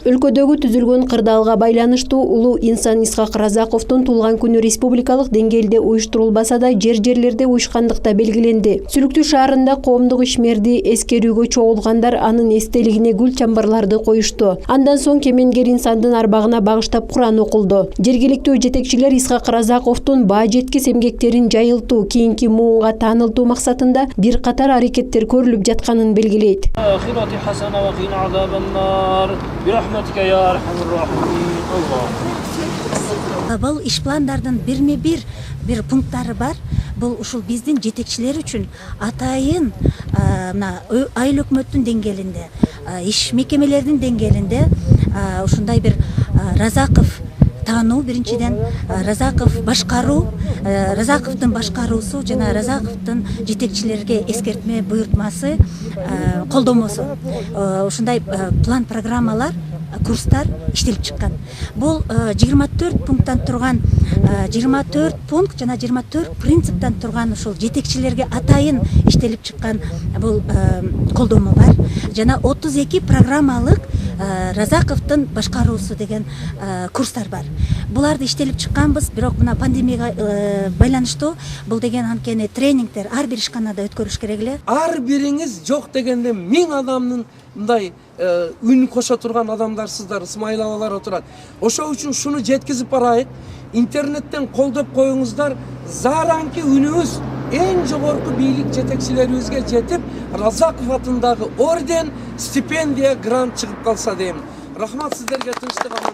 Өлкөдөгү түзүлгөн кырдаалга байланыштуу улуу инсан Исхак Разаковдун туулган күнү республикалык деңгээлде уюштурулбаса да жерлерде уюшкандыкта белгиленди. Сүлүктүү шаарында коомдук ишмерди эскерүүгө чогулгандар анын эстелигине гүл чамбарларды коюшту. Андан соң кемеңгер инсандын арбагына багыштап Куран окулду. Жергиликтүү жетекчилер Исхак Разаковдун баа жеткис эмгектерин жайылтуу, кийинки муунга таанылтуу максатында бир катар аракеттер көрүлүп жатканын белгилейт. Бул иш пландардын бир пункттары бар. Бул ушул биздин жетекчилер үчүн атайын айыл өкмөттүн деңгээлинде, иш мекемелердин деңгээлинде ушундай бир Разаков таануу, биринчиден Разаков башкаруу, Разаковдун башкаруусу жана Разаковдун жетекчилерге эскертме буйртмасы, колдомосу. Ушундай план программалар, курстар иштелип чыккан. Бул 24 пункттан турган 24 пункт жана 24 принциптен турган ушул жетекчилерге атайын иштелип чыккан бул колдомо бар. Жана 32 программалык Разаковдун башкаруусу деген курстар бар. Буларды иштелип чыкканбыз, бирок мына пандемияга байланыштуу бул деген анткени тренингдер ар бир ишканада өткөрүш керек эле. Ар бириңиз жок дегенде 1000 адамдын мындай үн кошо турган адамдарсыздар, ысмайыл отурат. Ошол үчүн шуну жеткизип барайык. Интернеттен колдоп коюңуздар, заранки үнүбүз эң жогорку бийлик жетекчилерибизге жетип, Разаков атындагы орден, стипендия, грант чыгып калса дейм. Рахмат сиздерге, тынчтык аман.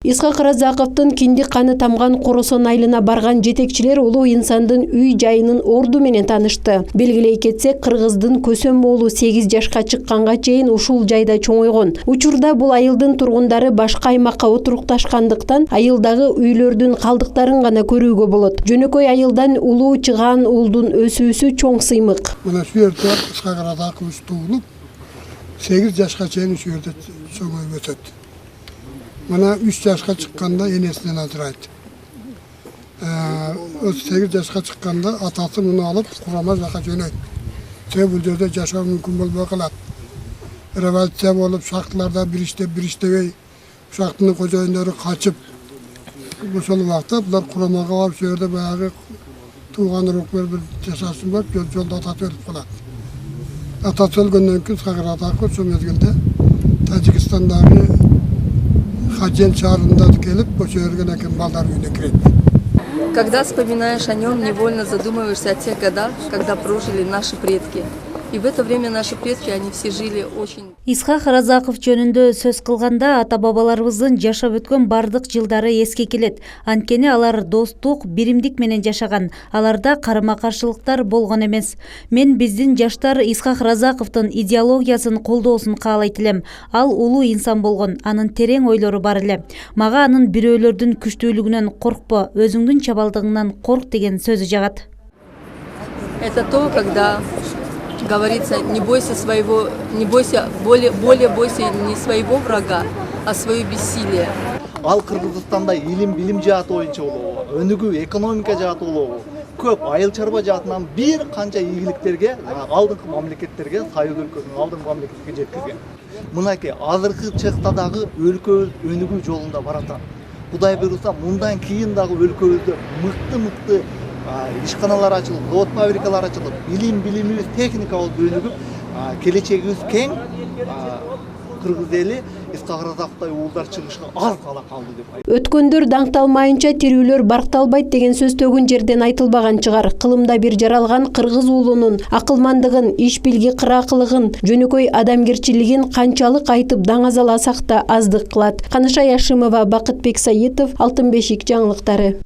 Исхак Разаковдун киндик каны тамган Коросон айылына барган жетекчилер улуу инсандын үй жайынын орду менен таанышты. Белгилей кетсек, кыргыздын Көсөм уулу 8 жашка чыкканга чейин ушул жайда чоңойгон. Учурда бул айылдын тургундары башка аймакка отурукташкандыктан айылдагы үйлөрдүн калдыктарын гана көрүүгө болот. Жөнөкөй айылдан улуу чыган уулдун өсүүсү чоң сыймык. Мына şu yerде Исхак Разаков туулуп 8 жашка чейин şu yerде чоңоюп өтөт. Mana 3 yaşka çıkkanda enesinden ajıraydı. 8 yaşka çıkkanda atası bunu alıp kurama jaka jönöydü. Bu yerde yaşao mümkün bolbay kalat. Revoltsiya olup şartlarda bir iştebey şartının kojoyunları kaçıp ошол убакта булар курамага барып şu yerde баягы тууган урукмер bir жасасын бар, жолдо атасы өлүп калат. Атасы өлгөндөн кийин Исхак Разаков şu mezgilde Tacikistandагы Хаджен шаарында келип, ошо жерге экен балдар үйүнө кирет. Когда вспоминаешь о нем, невольно задумываешься о тех годах, когда прожили наши предки. И в это время наши предки, они все жили очень... Исхак Разаков жөнүндө сөз кылганда ата-бабаларыбыздын жашап өткөн бардык жылдары эске келет. Анткени алар достук, биримдик менен жашаган. Аларда карама-каршылыктар болгон эмес. Мен биздин жаштар Исхак Разаковдун идеологиясын колдоосун каалайт элем. Ал улуу инсан болгон, анын терең ойлору бар эле. Мага анын бирөөлөрдүн күчтүүлүгүнөн коркпо, өзүңдүн чабалдыгыңнан корк деген сөзү жагат. Это то, когда говорится, не бойся своего, не бойся, более бойся не своего врага, а свое бессилие. Ал Кыргызстанда илим билим жааты боюнча болобу, өнүгүү экономика жааты болобу, көп айыл чарба жаатынан бир канча ийгиликтерге, алдыңкы мамлекеттерге, Союз өлкөсүнүн алдыңкы мамлекетке жеткизген. Мынакей азыркы чакта дагы өлкөбүз өнүгүү жолунда баратат. Кудай буйруса, мындан кийин дагы өлкөбүздө мыкты ишканалар ачылып, завод фабрикалар ачылып, билимибиз техника болуп өнүгүп, келечегибиз кең, Кыргыз эли Исхак Разаковдой уулдар чыгышка аз гана калды деп. Өткөндөр даңкталмайынча тирүүлөр баркталбайт деген сөз төгүн жерден айтылбаган чыгар. Кылымда бир жаралган кыргыз уулунун акылмандыгын, иш билги кыраакылыгын, жөнөкөй адамгерчилигин канчалык айтып даңазаласак да аздык кылат. Каныша Яшимова, Бакытбек Саитов, Алтын бешик жаңылыктары.